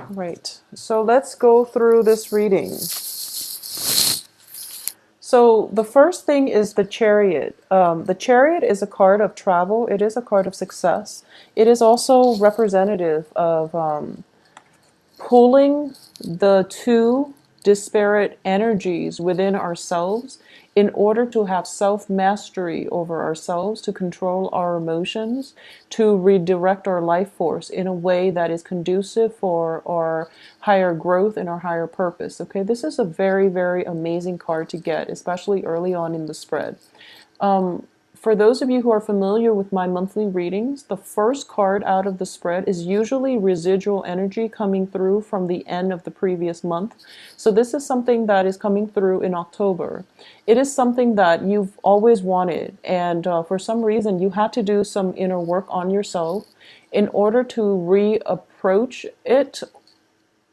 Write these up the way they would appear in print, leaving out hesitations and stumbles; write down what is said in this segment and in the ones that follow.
Right. So let's go through this reading. So the first thing is the Chariot. The Chariot is a card of travel. It is a card of success. It is also representative of pulling the two disparate energies within ourselves in order to have self-mastery over ourselves, to control our emotions, to redirect our life force in a way that is conducive for our higher growth and our higher purpose. Okay, this is a very, very amazing card to get, especially early on in the spread. For those of you who are familiar with my monthly readings, the first card out of the spread is usually residual energy coming through from the end of the previous month. So this is something that is coming through in October. It is something that you've always wanted, and for some reason you had to do some inner work on yourself in order to reapproach it,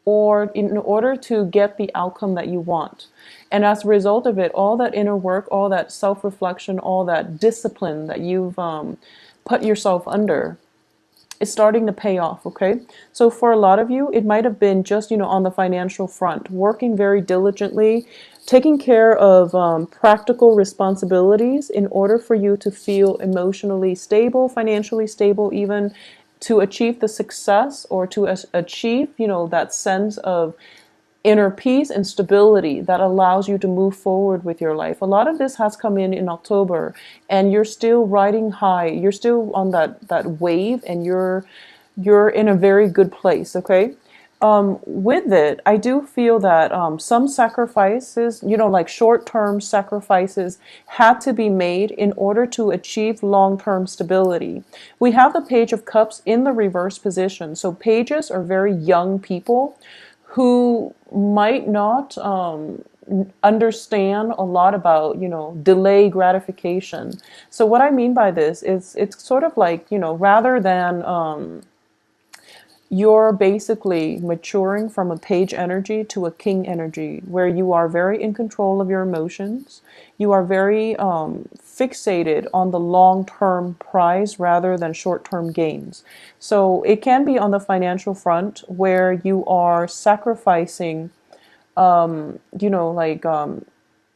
or in order to get the outcome that you want. And as a result of it, all that inner work, all that self-reflection, all that discipline that you've put yourself under is starting to pay off, okay? So for a lot of you, it might have been just, on the financial front, working very diligently, taking care of practical responsibilities in order for you to feel emotionally stable, financially stable, even to achieve the success, or to achieve, that sense of inner peace and stability that allows you to move forward with your life. A lot of this has come in October, and you're still riding high. You're still on that wave, and you're in a very good place, okay? With it, I do feel that some sacrifices, like short-term sacrifices, had to be made in order to achieve long-term stability. We have the Page of Cups in the reverse position. So pages are very young people who might not understand a lot about, delay gratification. So what I mean by this is it's sort of like, rather than you're basically maturing from a page energy to a king energy, where you are very in control of your emotions. You are very fixated on the long-term prize rather than short-term gains. So it can be on the financial front, where you are sacrificing,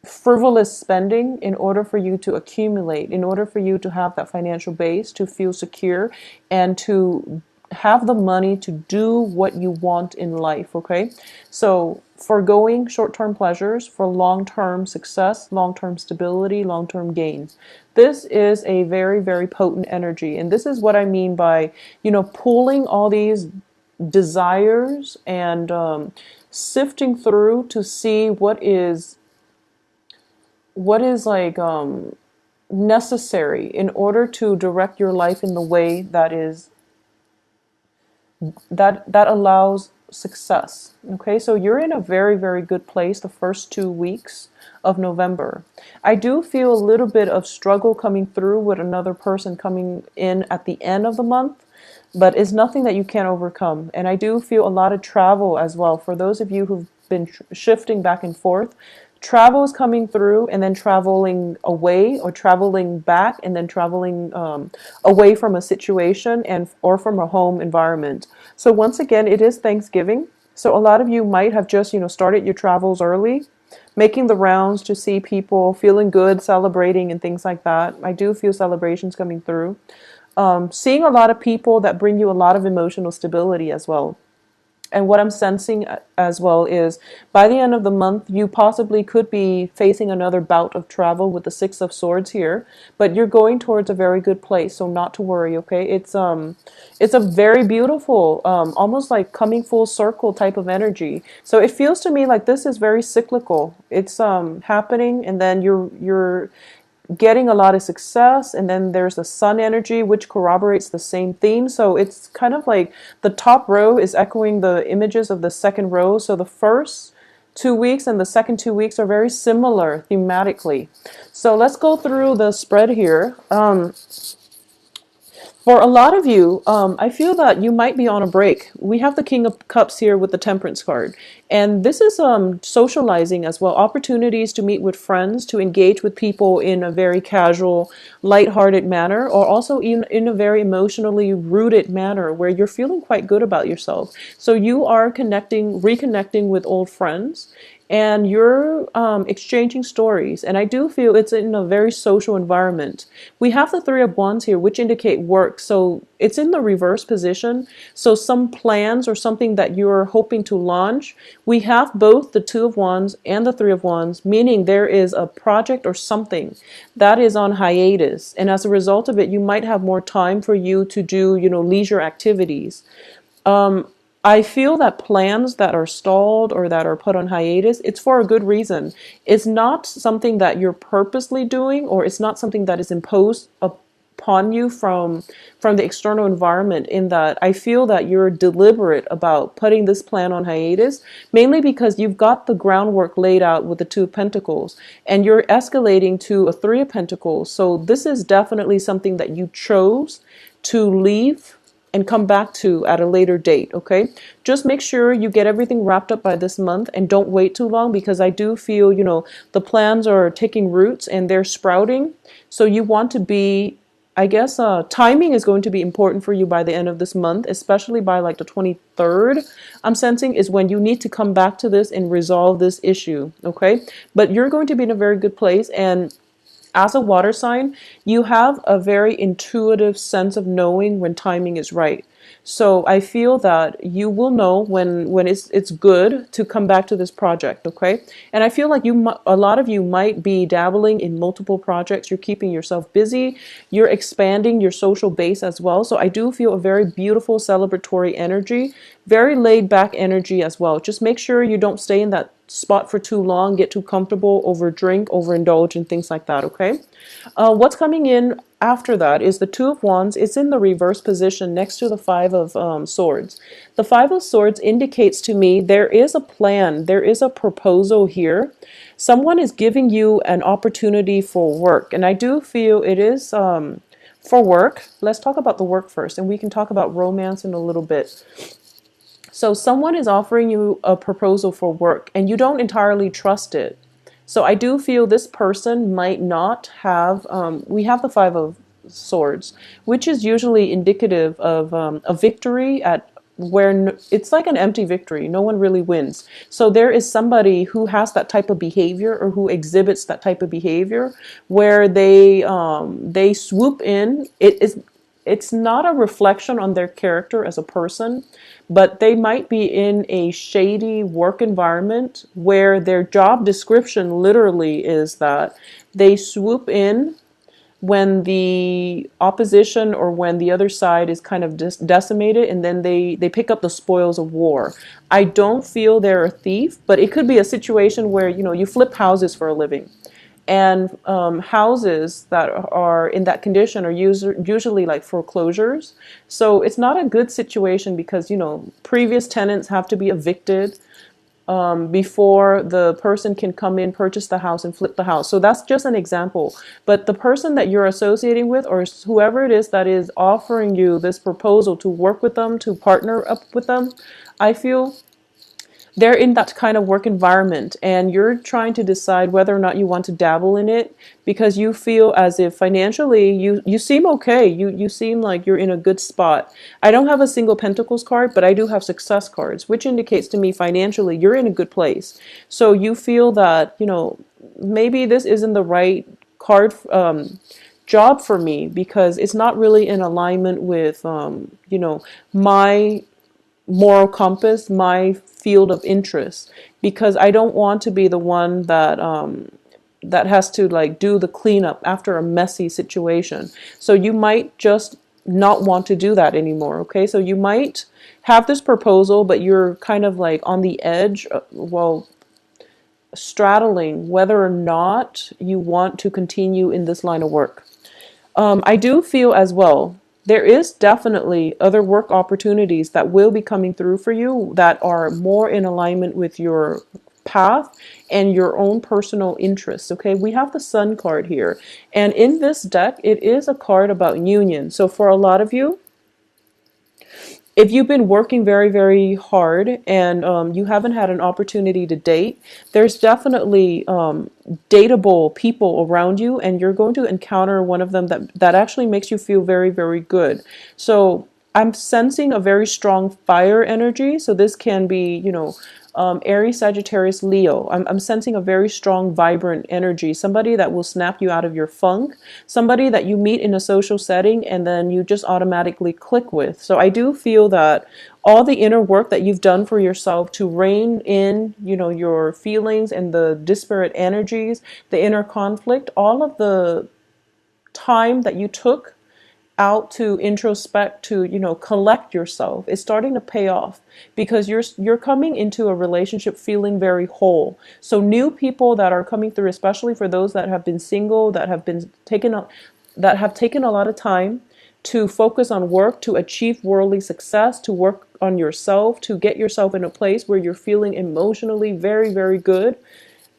frivolous spending in order for you to accumulate, in order for you to have that financial base, to feel secure, and to have the money to do what you want in life, okay? So foregoing short-term pleasures for long-term success, long-term stability, long-term gains. This is a very, very potent energy. And this is what I mean by, pulling all these desires and sifting through to see what is like necessary in order to direct your life in the way that allows success. Okay, so you're in a very, very good place the first 2 weeks of November. I do feel a little bit of struggle coming through with another person coming in at the end of the month, but it's nothing that you can't overcome. And I do feel a lot of travel as well. For those of you who've been shifting back and forth, travel is coming through, and then traveling away, or traveling back, and then traveling away from a situation or from a home environment. So once again, it is Thanksgiving. So a lot of you might have just, started your travels early, making the rounds to see people, feeling good, celebrating, and things like that. I do feel celebrations coming through. Seeing a lot of people that bring you a lot of emotional stability as well. And what I'm sensing as well is, by the end of the month, you possibly could be facing another bout of travel with the Six of Swords here, but you're going towards a very good place, so not to worry, okay? It's a very beautiful, almost like coming full circle type of energy. So it feels to me like this is very cyclical. It's happening, and then you're getting a lot of success, and then there's the sun energy, which corroborates the same theme. So it's kind of like the top row is echoing the images of the second row. So the first 2 weeks and the second 2 weeks are very similar thematically. So let's go through the spread here. For a lot of you, I feel that you might be on a break. We have the King of Cups here with the Temperance card. And this is socializing as well, opportunities to meet with friends, to engage with people in a very casual, lighthearted manner, or also in a very emotionally rooted manner where you're feeling quite good about yourself. So you are reconnecting with old friends, and you're exchanging stories. And I do feel it's in a very social environment. We have the Three of Wands here, which indicate work. So it's in the reverse position. So some plans or something that you're hoping to launch, we have both the Two of Wands and the Three of Wands, meaning there is a project or something that is on hiatus. And as a result of it, you might have more time for you to do, leisure activities. I feel that plans that are stalled or that are put on hiatus, it's for a good reason. It's not something that you're purposely doing, or it's not something that is imposed upon you from the external environment. In that I feel that you're deliberate about putting this plan on hiatus, mainly because you've got the groundwork laid out with the Two of Pentacles, and you're escalating to a Three of Pentacles. So this is definitely something that you chose to leave and come back to at a later date, okay? Just make sure you get everything wrapped up by this month and don't wait too long, because I do feel, the plans are taking roots and they're sprouting. So you want to be, I guess, timing is going to be important for you by the end of this month, especially by like the 23rd. I'm sensing is when you need to come back to this and resolve this issue, okay? But you're going to be in a very good place. And as a water sign, you have a very intuitive sense of knowing when timing is right. So I feel that you will know when it's good to come back to this project, okay? And I feel like a lot of you might be dabbling in multiple projects. You're keeping yourself busy. You're expanding your social base as well. So I do feel a very beautiful celebratory energy, very laid back energy as well. Just make sure you don't stay in that spot for too long, get too comfortable, overdrink, overindulge, and things like that, okay? What's coming in after that is the Two of Wands. It's in the reverse position next to the Five of Swords. The Five of Swords indicates to me there is a plan, there is a proposal here. Someone is giving you an opportunity for work, and I do feel it is for work. Let's talk about the work first, and we can talk about romance in a little bit. So someone is offering you a proposal for work and you don't entirely trust it. So I do feel this person might not have, we have the Five of Swords, which is usually indicative of a victory at where it's like an empty victory. No one really wins. So there is somebody who has that type of behavior, or who exhibits that type of behavior, where they swoop in. It's not a reflection on their character as a person, but they might be in a shady work environment where their job description literally is that they swoop in when the opposition or when the other side is kind of decimated, and then they pick up the spoils of war. I don't feel they're a thief, but it could be a situation where, you flip houses for a living. And houses that are in that condition are usually like foreclosures. So it's not a good situation because, previous tenants have to be evicted before the person can come in, purchase the house, and flip the house. So that's just an example. But the person that you're associating with, or whoever it is that is offering you this proposal to work with them, to partner up with them, I feel they're in that kind of work environment, and you're trying to decide whether or not you want to dabble in it, because you feel as if financially you seem okay. You seem like you're in a good spot. I don't have a single Pentacles card, but I do have success cards, which indicates to me financially you're in a good place. So you feel that, maybe this isn't the right card job for me, because it's not really in alignment with my moral compass, my field of interest, because I don't want to be the one that has to like do the cleanup after a messy situation. So you might just not want to do that anymore, okay? So you might have this proposal, but you're kind of like on the edge, straddling whether or not you want to continue in this line of work. I do feel as well there is definitely other work opportunities that will be coming through for you that are more in alignment with your path and your own personal interests. Okay, we have the Sun card here, and in this deck it is a card about union. So for a lot of you, if you've been working very, very hard and you haven't had an opportunity to date, there's definitely dateable people around you, and you're going to encounter one of them that actually makes you feel very, very good. So I'm sensing a very strong fire energy. So this can be, Aries, Sagittarius, Leo. I'm sensing a very strong, vibrant energy, somebody that will snap you out of your funk, somebody that you meet in a social setting and then you just automatically click with. So I do feel that all the inner work that you've done for yourself to rein in, your feelings and the disparate energies, the inner conflict, all of the time that you took out to introspect, to collect yourself, is starting to pay off, because you're coming into a relationship feeling very whole. So new people that are coming through, especially for those that have been single, that have taken a lot of time to focus on work, to achieve worldly success, to work on yourself, to get yourself in a place where you're feeling emotionally very, very good.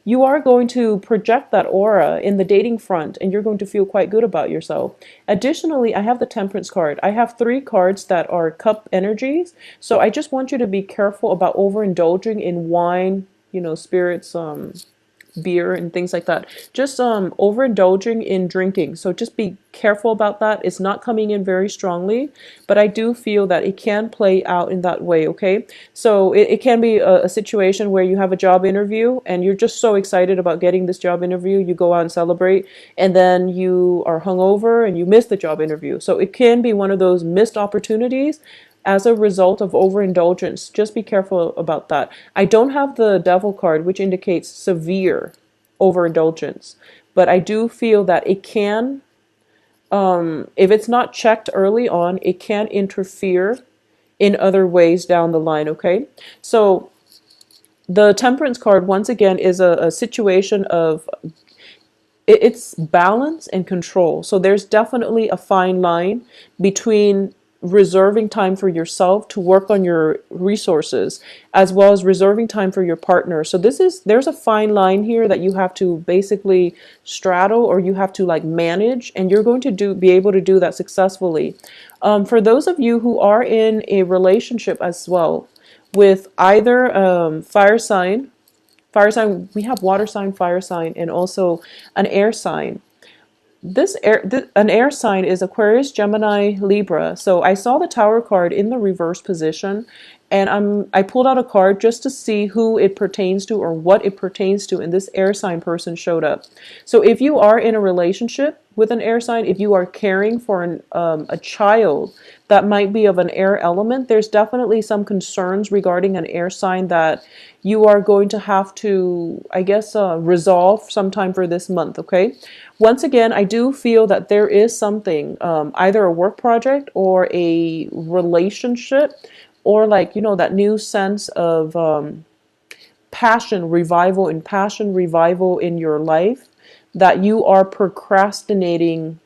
You are going to project that aura in the dating front, and you're going to feel quite good about yourself. Additionally, I have the Temperance card. I have 3 cards that are cup energies. So I just want you to be careful about overindulging in wine, spirits, beer and things like that. Just overindulging in drinking. So just be careful about that. It's not coming in very strongly, but I do feel that it can play out in that way. Okay, so it can be a situation where you have a job interview and you're just so excited about getting this job interview, you go out and celebrate, and then you are hungover and you miss the job interview. So it can be one of those missed opportunities as a result of overindulgence. Just be careful about that. I don't have the Devil card, which indicates severe overindulgence, but I do feel that it can, if it's not checked early on, it can interfere in other ways down the line. Okay, so the Temperance card, once again, is a situation of it's balance and control. So there's definitely a fine line between reserving time for yourself to work on your resources, as well as reserving time for your partner. So there's a fine line here that you have to basically straddle, or you have to manage, and you're going to be able to do that successfully. For those of you who are in a relationship as well with either fire sign, we have water sign, fire sign, and also an air sign. An air sign is Aquarius, Gemini, Libra. So I saw the Tower card in the reverse position, and I pulled out a card just to see who it pertains to or what it pertains to, and this air sign person showed up. So if you are in a relationship with an air sign, if you are caring for a child that might be of an air element, there's definitely some concerns regarding an air sign that you are going to have to, I guess, resolve sometime for this month. Okay. Once again, I do feel that there is something, either a work project or a relationship, or that new sense of passion revival in your life that you are procrastinating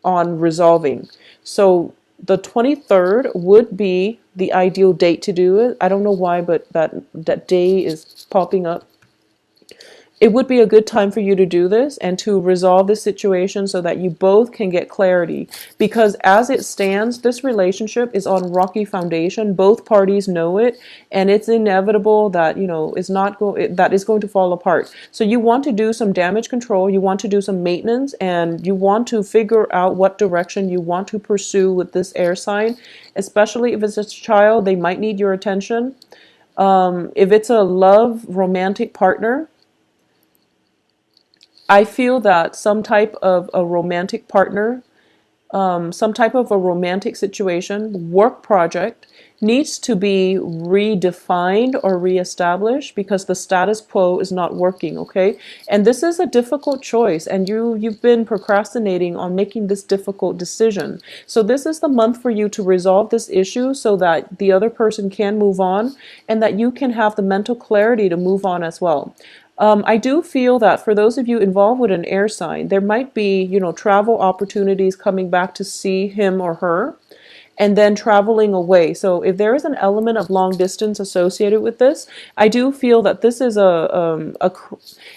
on resolving. So the 23rd would be the ideal date to do it. I don't know why, but that day is popping up. It would be a good time for you to do this and to resolve this situation so that you both can get clarity. Because as it stands, this relationship is on rocky foundation. Both parties know it, and it's inevitable that, that is going to fall apart. So you want to do some damage control, you want to do some maintenance, and you want to figure out what direction you want to pursue with this air sign, especially if it's a child. They might need your attention. If it's a love romantic partner, I feel that some type of a romantic partner, some type of a romantic situation, work project, needs to be redefined or reestablished because the status quo is not working. Okay, and this is a difficult choice, and you've been procrastinating on making this difficult decision. So this is the month for you to resolve this issue so that the other person can move on, and that you can have the mental clarity to move on as well. I do feel that for those of you involved with an air sign, there might be, travel opportunities coming back to see him or her. and then traveling away. So if there is an element of long distance associated with this, I do feel that this is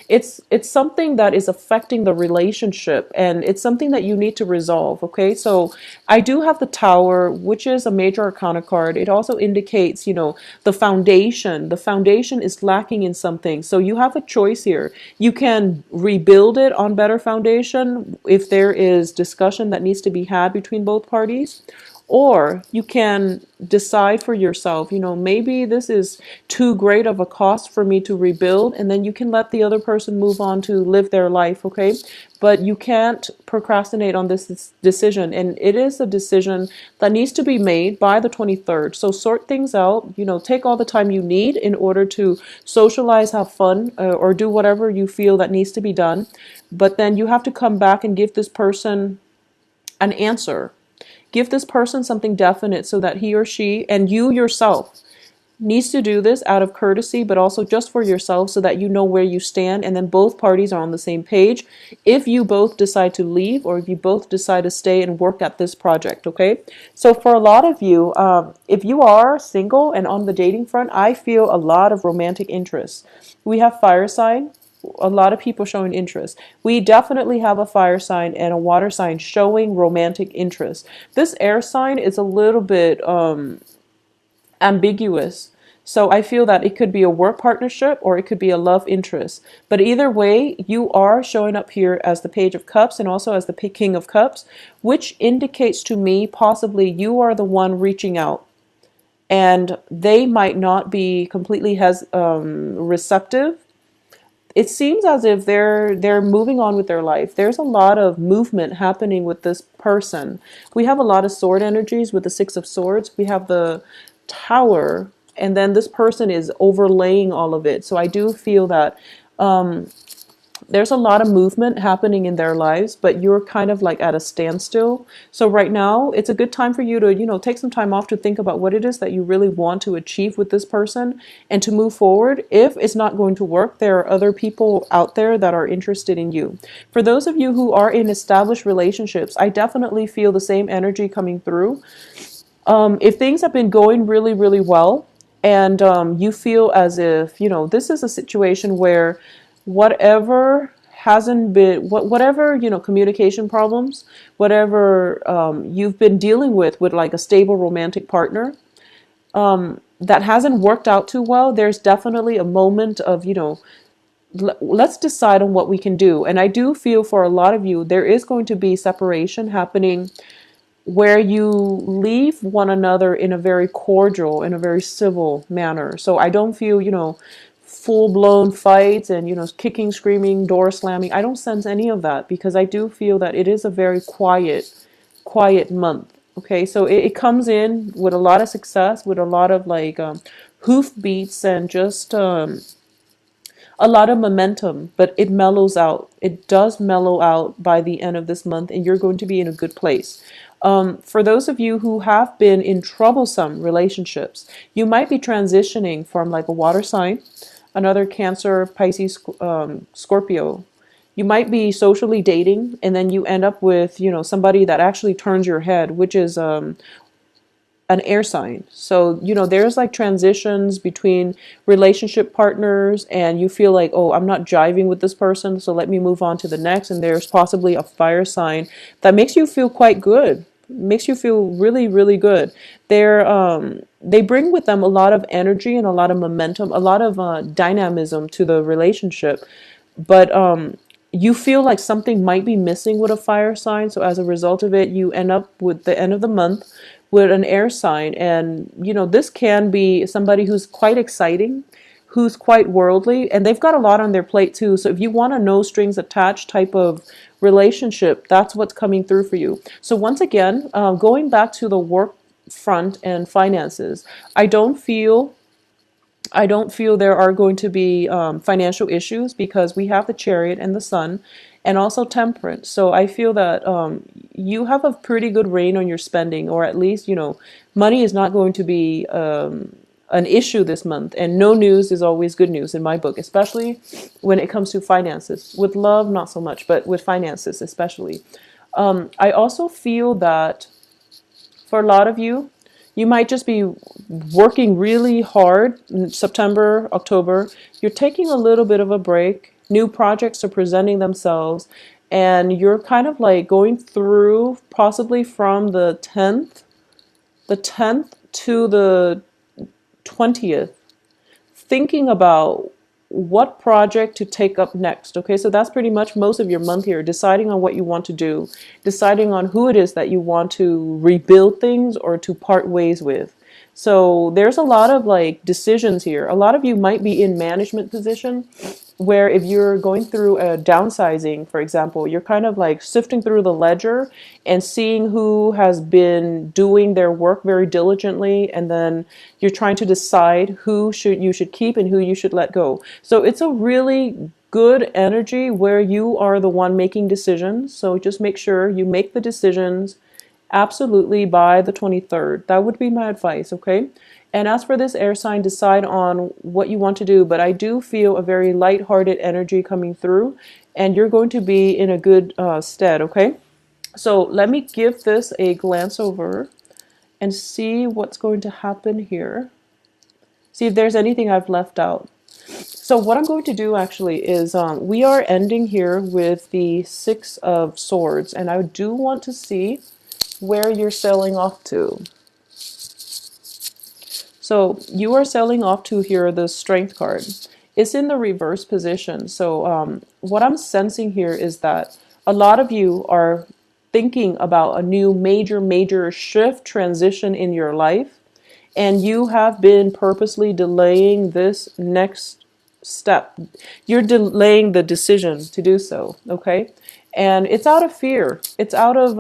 it's something that is affecting the relationship, and it's something that you need to resolve. Okay, so I do have the Tower, which is a major arcana card. It also indicates, the foundation. The foundation is lacking in something, so you have a choice here. You can rebuild it on better foundation if there is discussion that needs to be had between both parties, or you can decide for yourself, maybe this is too great of a cost for me to rebuild, and then you can let the other person move on to live their life, okay? But you can't procrastinate on this decision, and it is a decision that needs to be made by the 23rd. So sort things out, take all the time you need in order to socialize, have fun, or do whatever you feel that needs to be done. But then you have to come back and give this person an answer. Give this person something definite so that he or she and you yourself needs to do this out of courtesy, but also just for yourself so that you know where you stand, and then both parties are on the same page if you both decide to leave or if you both decide to stay and work at this project, okay? So for a lot of you, if you are single and on the dating front, I feel a lot of romantic interest. We have fire sign. A lot of people showing interest. We definitely have a fire sign and a water sign showing romantic interest. This air sign is a little bit ambiguous. So I feel that it could be a work partnership or it could be a love interest. But either way, you are showing up here as the Page of Cups and also as the King of Cups, which indicates to me possibly you are the one reaching out. And they might not be completely receptive. It seems as if they're moving on with their life. There's a lot of movement happening with this person. We have a lot of sword energies with the Six of Swords. We have the Tower, and then this person is overlaying all of it. So I do feel that there's a lot of movement happening in their lives, but you're kind of like at a standstill. So right now, it's a good time for you to, take some time off to think about what it is that you really want to achieve with this person and to move forward. If it's not going to work, there are other people out there that are interested in you. For those of you who are in established relationships, I definitely feel the same energy coming through. If things have been going really, really well, and you feel as if, this is a situation where whatever hasn't been, whatever, communication problems, whatever you've been dealing with like a stable romantic partner, that hasn't worked out too well, there's definitely a moment of, let's decide on what we can do. And I do feel for a lot of you, there is going to be separation happening where you leave one another in a very cordial, in a very civil manner. So I don't feel, full-blown fights and, kicking, screaming, door slamming. I don't sense any of that because I do feel that it is a very quiet month. Okay, so it comes in with a lot of success, with a lot of like hoof beats and just a lot of momentum, but it mellows out. It does mellow out by the end of this month, and you're going to be in a good place. For those of you who have been in troublesome relationships, you might be transitioning from like a water sign, another Cancer, Pisces, Scorpio. You might be socially dating, and then you end up with, somebody that actually turns your head, which is an air sign. So, there's like transitions between relationship partners and you feel like, oh, I'm not jiving with this person, so let me move on to the next. And there's possibly a fire sign that makes you feel quite good, makes you feel really, really good. They bring with them a lot of energy and a lot of momentum, a lot of dynamism to the relationship. But you feel like something might be missing with a fire sign. So as a result of it, you end up with the end of the month with an air sign. And, this can be somebody who's quite exciting, who's quite worldly, and they've got a lot on their plate too. So if you want a no strings attached type of relationship, that's what's coming through for you. So once again, going back to the work front and finances, I don't feel there are going to be financial issues because we have the Chariot and the Sun and also Temperance. So I feel that you have a pretty good reign on your spending, or at least, money is not going to be an issue this month. And no news is always good news in my book, especially when it comes to finances. With love, not so much, but with finances especially. I also feel that For a lot of you, you might just be working really hard in September, October. You're taking a little bit of a break. New projects are presenting themselves, and you're kind of like going through possibly from the 10th to the 20th, thinking about what project to take up next. Okay, so that's pretty much most of your month here, deciding on what you want to do, deciding on who it is that you want to rebuild things or to part ways with. So there's a lot of like decisions here. A lot of you might be in management position where if you're going through a downsizing, for example, you're kind of like sifting through the ledger and seeing who has been doing their work very diligently, and then you're trying to decide who should you should keep and who you should let go. So it's a really good energy where you are the one making decisions. So just make sure you make the decisions absolutely by the 23rd. That would be my advice, okay? And as for this air sign, decide on what you want to do. But I do feel a very light-hearted energy coming through, and you're going to be in a good stead, okay? So let me give this a glance over and see what's going to happen here. See if there's anything I've left out. So what I'm going to do actually is we are ending here with the Six of Swords, and I do want to see where you're sailing off to. So you are sailing off to here, the Strength card. It's in the reverse position. So what I'm sensing here is that a lot of you are thinking about a new major shift, transition in your life, and you have been purposely delaying this next step. You're delaying the decision to do so, okay? And it's out of fear. It's out of,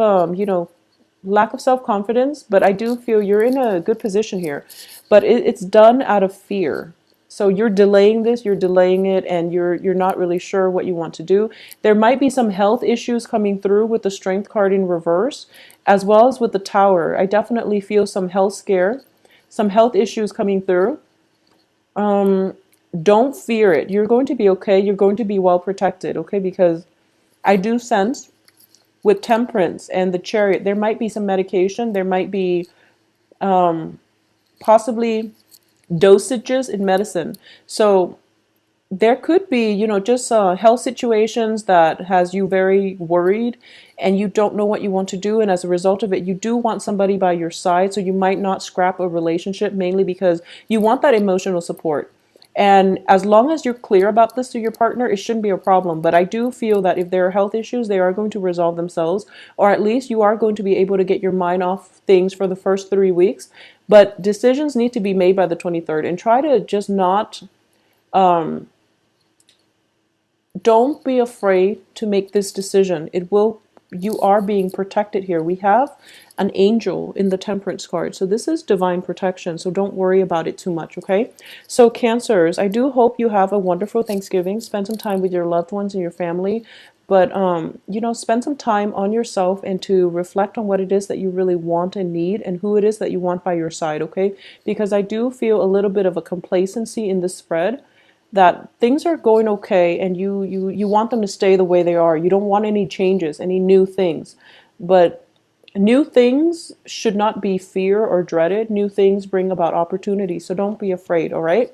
lack of self-confidence, but I do feel you're in a good position here. But it's done out of fear. So you're delaying this, you're delaying it, and you're not really sure what you want to do. There might be some health issues coming through with the Strength card in reverse, as well as with the Tower. I definitely feel some health scare, some health issues coming through. Don't fear it. You're going to be okay. You're going to be well protected, okay? Because I do sense with Temperance and the Chariot, there might be some medication. There might be possibly dosages in medicine. So there could be, just health situations that has you very worried and you don't know what you want to do. And as a result of it, you do want somebody by your side. So you might not scrap a relationship mainly because you want that emotional support. And as long as you're clear about this to your partner, it shouldn't be a problem. But I do feel that if there are health issues, they are going to resolve themselves, or at least you are going to be able to get your mind off things for the first 3 weeks. But decisions need to be made by the 23rd, and try to just not, don't be afraid to make this decision. You are being protected here. We have an angel in the Temperance card. So this is divine protection. So don't worry about it too much, okay? So Cancers, I do hope you have a wonderful Thanksgiving. Spend some time with your loved ones and your family. But, spend some time on yourself and to reflect on what it is that you really want and need and who it is that you want by your side, okay? Because I do feel a little bit of a complacency in this spread, that things are going okay and you want them to stay the way they are. You don't want any changes, any new things. But new things should not be fear or dreaded. New things bring about opportunity. So don't be afraid, all right?